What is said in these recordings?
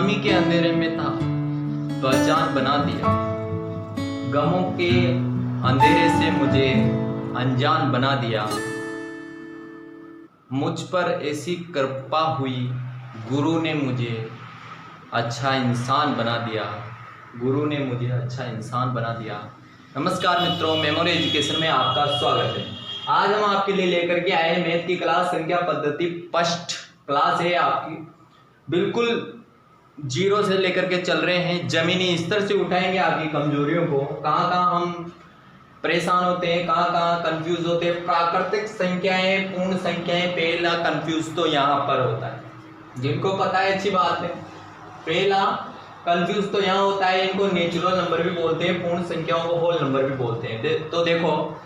नाकामी के अंधेरे में था, पहचान बना दिया। गमों के अंधेरे से मुझे अनजान बना दिया। मुझ पर ऐसी कृपा हुई, गुरु ने मुझे अच्छा इंसान बना दिया। गुरु ने मुझे अच्छा इंसान बना दिया। नमस्कार मित्रों, मेमोरी एजुकेशन में आपका स्वागत है। आज हम आपके लिए लेकर के आए मैथ की क्लास संख्या पद्धति फर्स्ट क्लास है आपकी। बिल्कुल जीरो से लेकर के चल रहे हैं, जमीनी स्तर से उठाएंगे आपकी कमजोरियों को। कहाँ कहाँ हम परेशान होते हैं, कहाँ कहाँ कंफ्यूज होते हैं। प्राकृतिक संख्याएं, पूर्ण संख्याएं, पहला कंफ्यूज तो यहाँ पर होता है। जिनको पता है अच्छी बात है। पहला कंफ्यूज तो यहाँ होता है, इनको नेचुरल नंबर भी बोलते हैं, पूर्ण संख्याओं को होल नंबर भी बोलते हैं। तो देखो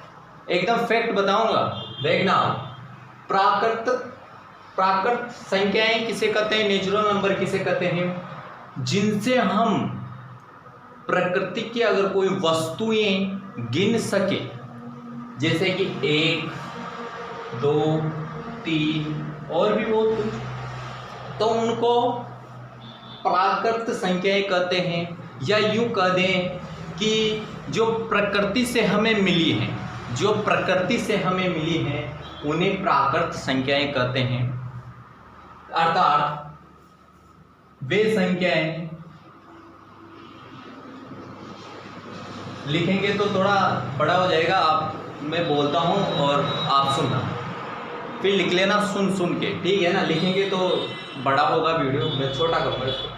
एकदम फैक्ट बताऊंगा, देखना। प्राकृत संख्याएं किसे कहते हैं, नेचुरल नंबर किसे कहते हैं, जिनसे हम प्रकृति की अगर कोई वस्तुएं गिन सके, जैसे कि 1, 2, 3 और भी बहुत कुछ, तो उनको प्राकृत संख्याएं कहते हैं। या यूं कह दें कि जो प्रकृति से हमें मिली हैं, जो प्रकृति से हमें मिली हैं, उन्हें प्राकृत संख्याएं कहते हैं। अर्थात वे संख्याएं लिखेंगे तो थोड़ा बड़ा हो जाएगा, मैं बोलता हूं और आप सुनना, फिर लिख लेना सुन के, ठीक है ना। लिखेंगे तो बड़ा होगा वीडियो, मैं छोटा करूंगा इसको।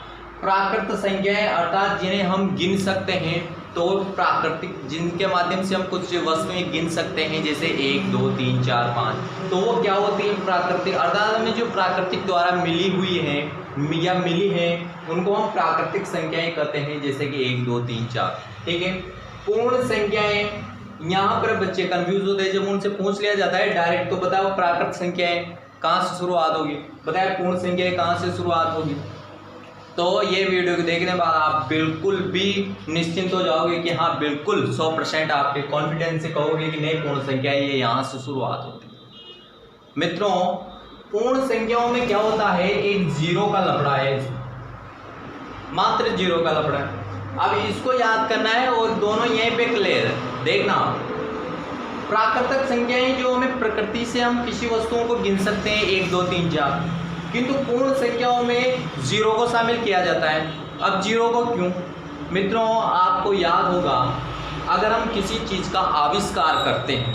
प्राकृत संख्याएं अर्थात जिन्हें हम गिन सकते हैं, तो प्राकृतिक, जिनके माध्यम से हम कुछ वस्तुएं गिन सकते हैं, जैसे 1, 2, 3, 4, 5, तो वो क्या होती है, प्राकृतिक। अर्थात हमें जो प्राकृतिक द्वारा मिली हुई है या मिली है, उनको हम प्राकृतिक संख्याएं कहते हैं, जैसे कि 1, 2, 3, 4, ठीक है। पूर्ण संख्याएं, यहाँ पर बच्चे कंफ्यूज होते हैं जब उनसे पूछ लिया जाता है डायरेक्ट, तो बताओ प्राकृत संख्याएं कहाँ से शुरुआत होगी, बताया पूर्ण संख्याएं कहाँ से शुरुआत होगी। तो ये वीडियो को देखने के बाद आप बिल्कुल भी निश्चिंत हो जाओगे कि हाँ बिल्कुल 100% आपके कॉन्फिडेंस से कहोगे कि नहीं, पूर्ण संख्याएं ये यहाँ से शुरुआत होती है। मित्रों, पूर्ण संख्याओं में क्या होता है, एक जीरो का लफड़ा है, मात्र जीरो का लफड़ा है। अब इसको याद करना है और दोनों यहीं पे क्लियर है। देखना, प्राकृतिक संख्याएं जो हमें प्रकृति से हम किसी वस्तुओं को गिन सकते हैं, 1, 2, 3, 4, किंतु पूर्ण संख्याओं में जीरो को शामिल किया जाता है। अब जीरो को क्यों? मित्रों, आपको याद होगा, अगर हम किसी चीज़ का आविष्कार करते हैं,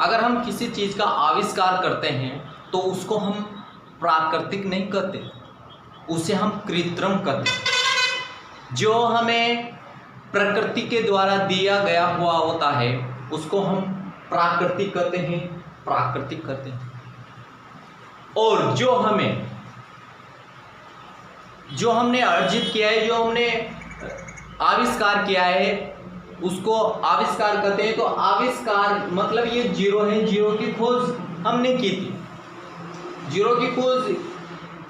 अगर हम किसी चीज़ का आविष्कार करते हैं, तो उसको हम प्राकृतिक नहीं कहते, उसे हम कृत्रिम कहते हैं। जो हमें प्रकृति के द्वारा दिया गया हुआ होता है, उसको हम प्राकृतिक कहते हैं, प्राकृतिक कहते हैं। और जो हमने अर्जित किया है, जो हमने आविष्कार किया है, उसको आविष्कार कहते हैं। तो आविष्कार मतलब ये जीरो है, जीरो की खोज हमने की थी, जीरो की खोज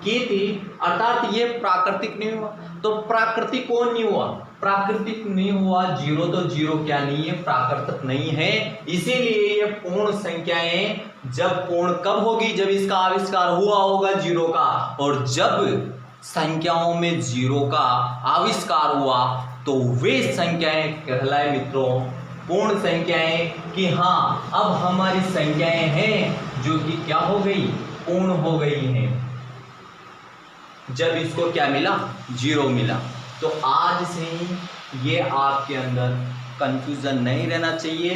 की थी, अर्थात ये प्राकृतिक नहीं हुआ। तो प्राकृतिक कौन नहीं हुआ, प्राकृतिक नहीं हुआ जीरो, तो जीरो क्या नहीं है, प्राकृतिक नहीं है। इसीलिए ये पूर्ण संख्याएं जब पूर्ण कब होगी, जब इसका आविष्कार हुआ होगा जीरो का, और जब संख्याओं में जीरो का आविष्कार हुआ, तो वे संख्याएं कहलाए मित्रों पूर्ण संख्याएं, कि हाँ अब हमारी संख्याएं हैं जो कि क्या हो गई, पूर्ण हो गई हैं, जब इसको क्या मिला, जीरो मिला। तो आज से ये आपके अंदर कंफ्यूजन नहीं रहना चाहिए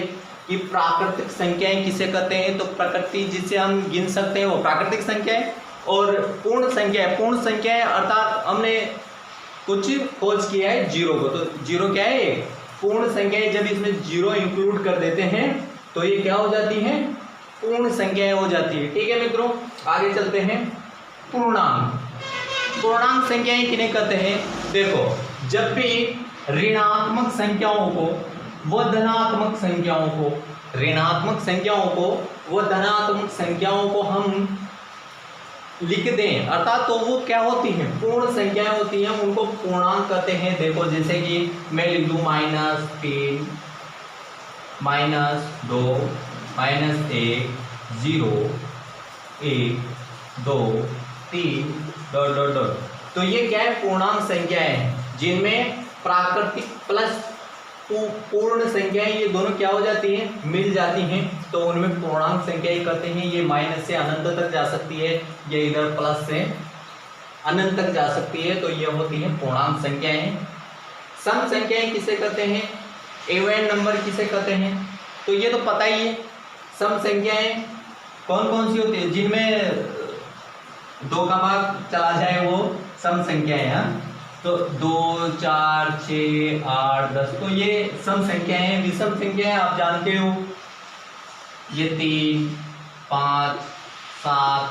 कि प्राकृतिक संख्याएं किसे कहते हैं। तो प्रकृति जिसे हम गिन सकते हैं वो प्राकृतिक संख्याएं, और पूर्ण संख्याएं अर्थात हमने कुछ खोज किया है जीरो को, तो जीरो क्या है, पूर्ण संख्याएं। जब इसमें जीरो इंक्लूड कर देते हैं तो ये क्या हो जाती हैं, पूर्ण संख्याएं हो जाती है। ठीक है मित्रों, आगे चलते हैं। पूर्णांक संख्याएं किन्हें कहते हैं, देखो जब भी ऋणात्मक संख्याओं को व धनात्मक संख्याओं को, ऋणात्मक संख्याओं को व धनात्मक संख्याओं को हम लिख दें, अर्थात तो वो क्या होती हैं, पूर्ण संख्याएं होती हैं, उनको पूर्णांक कहते हैं। देखो जैसे कि मैं लिख दूं -3, -2, -1, 0, 1, 2, 3, ... तो ये क्या है, पूर्णांक संख्याएं हैं जिनमें प्राकृतिक प्लस पूर्ण संख्याएं ये दोनों क्या हो जाती हैं, मिल जाती हैं, तो उनमें पूर्णांक संख्याएं कहते हैं। ये माइनस से अनंत तक जा सकती है, ये इधर प्लस से अनंत तक जा सकती है, तो ये होती है पूर्णांक संख्याएं। सम संख्याएं किसे कहते हैं, इवन नंबर किसे कहते हैं, तो ये तो पता ही है। सम संख्याएं कौन कौन सी होती है, जिनमें 2 का भाग चला जाए वो सम संख्याएं हैं। तो 2, 4, 6, 8, 10, तो ये सम संख्याएं हैं। विषम संख्याएं आप जानते हो, ये 3, 5, 7,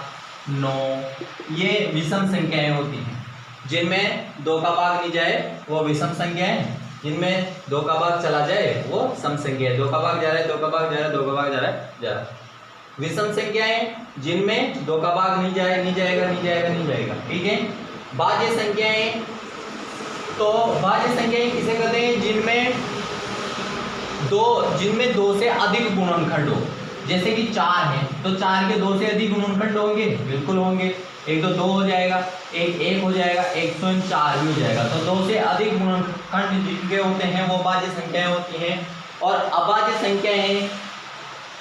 9, ये विषम संख्याएं होती हैं। जिनमें 2 का भाग नहीं जाए वो विषम संख्याएं, जिनमें 2 का भाग चला जाए वो सम संख्या है। 2 का भाग जा रहा है, 2 का भाग जा रहा है, 2 का भाग जा रहा है, जा रहा है। विषम संख्याएं जिनमें 2 का भाग नहीं जाएगा, नहीं जाएगा, ठीक है। भाज्य संख्याएं, तो भाज्य संख्याएं किसे कहते हैं, जिनमें 2 से अधिक गुणनखंड हो। जैसे कि 4 है तो 4 के 2 से अधिक गुणनखंड होंगे, बिल्कुल होंगे। एक तो 2 हो जाएगा, एक 1 हो जाएगा, एक स्वयं 4 भी हो जाएगा। तो 2 से अधिक गुणनखंड जिनके होते हैं वो भाज्य संख्याएं होती हैं। और अभाज्य संख्याएं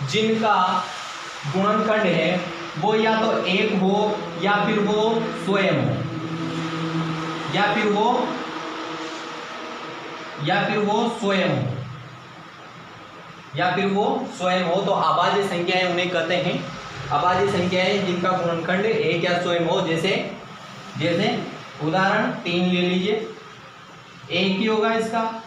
जिनका गुणनखंड है वो या तो 1 हो या फिर वो स्वयं हो, या फिर वो स्वयं हो, तो अभाज्य संख्याएं उन्हें कहते हैं। अभाज्य संख्याएं जिनका गुणनखंड 1 या स्वयं हो, जैसे उदाहरण 3 ले लीजिए, 1 ही होगा इसका,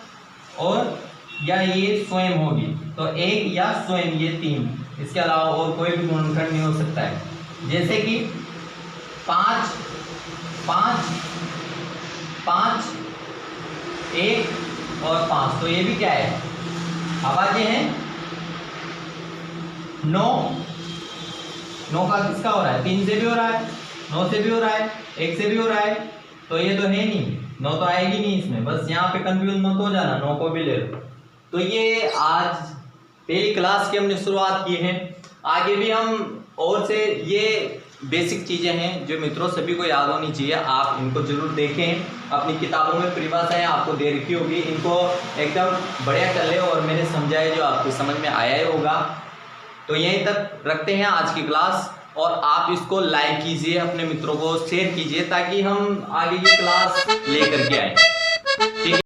और या ये स्वयं होगी, तो 1 या स्वयं, ये 3, इसके अलावा और कोई भी गुणनखंड नहीं हो सकता है। जैसे कि 5, 1 और 5, तो ये भी क्या है, अभाज्य है। 9 का किसका हो रहा है, 3 से भी हो रहा है, 9 से भी हो रहा है, 1 से भी हो रहा है, तो ये तो है नहीं, 9 तो आएगी नहीं इसमें। बस यहाँ पे कंफ्यूज मत हो जाना, 9 को भी ले लो। तो ये आज पहली क्लास की हमने शुरुआत की है। आगे भी हम और से ये बेसिक चीज़ें हैं जो मित्रों सभी को याद होनी चाहिए, आप इनको जरूर देखें। अपनी किताबों में परिभाषाएं आपको दे रखी होगी, इनको एकदम बढ़िया कर ले, और मैंने समझाया जो आपको समझ में आया ही होगा। तो यहीं तक रखते हैं आज की क्लास, और आप इसको लाइक कीजिए, अपने मित्रों को शेयर कीजिए, ताकि हम आगे की क्लास लेकर के आए, ठीक है।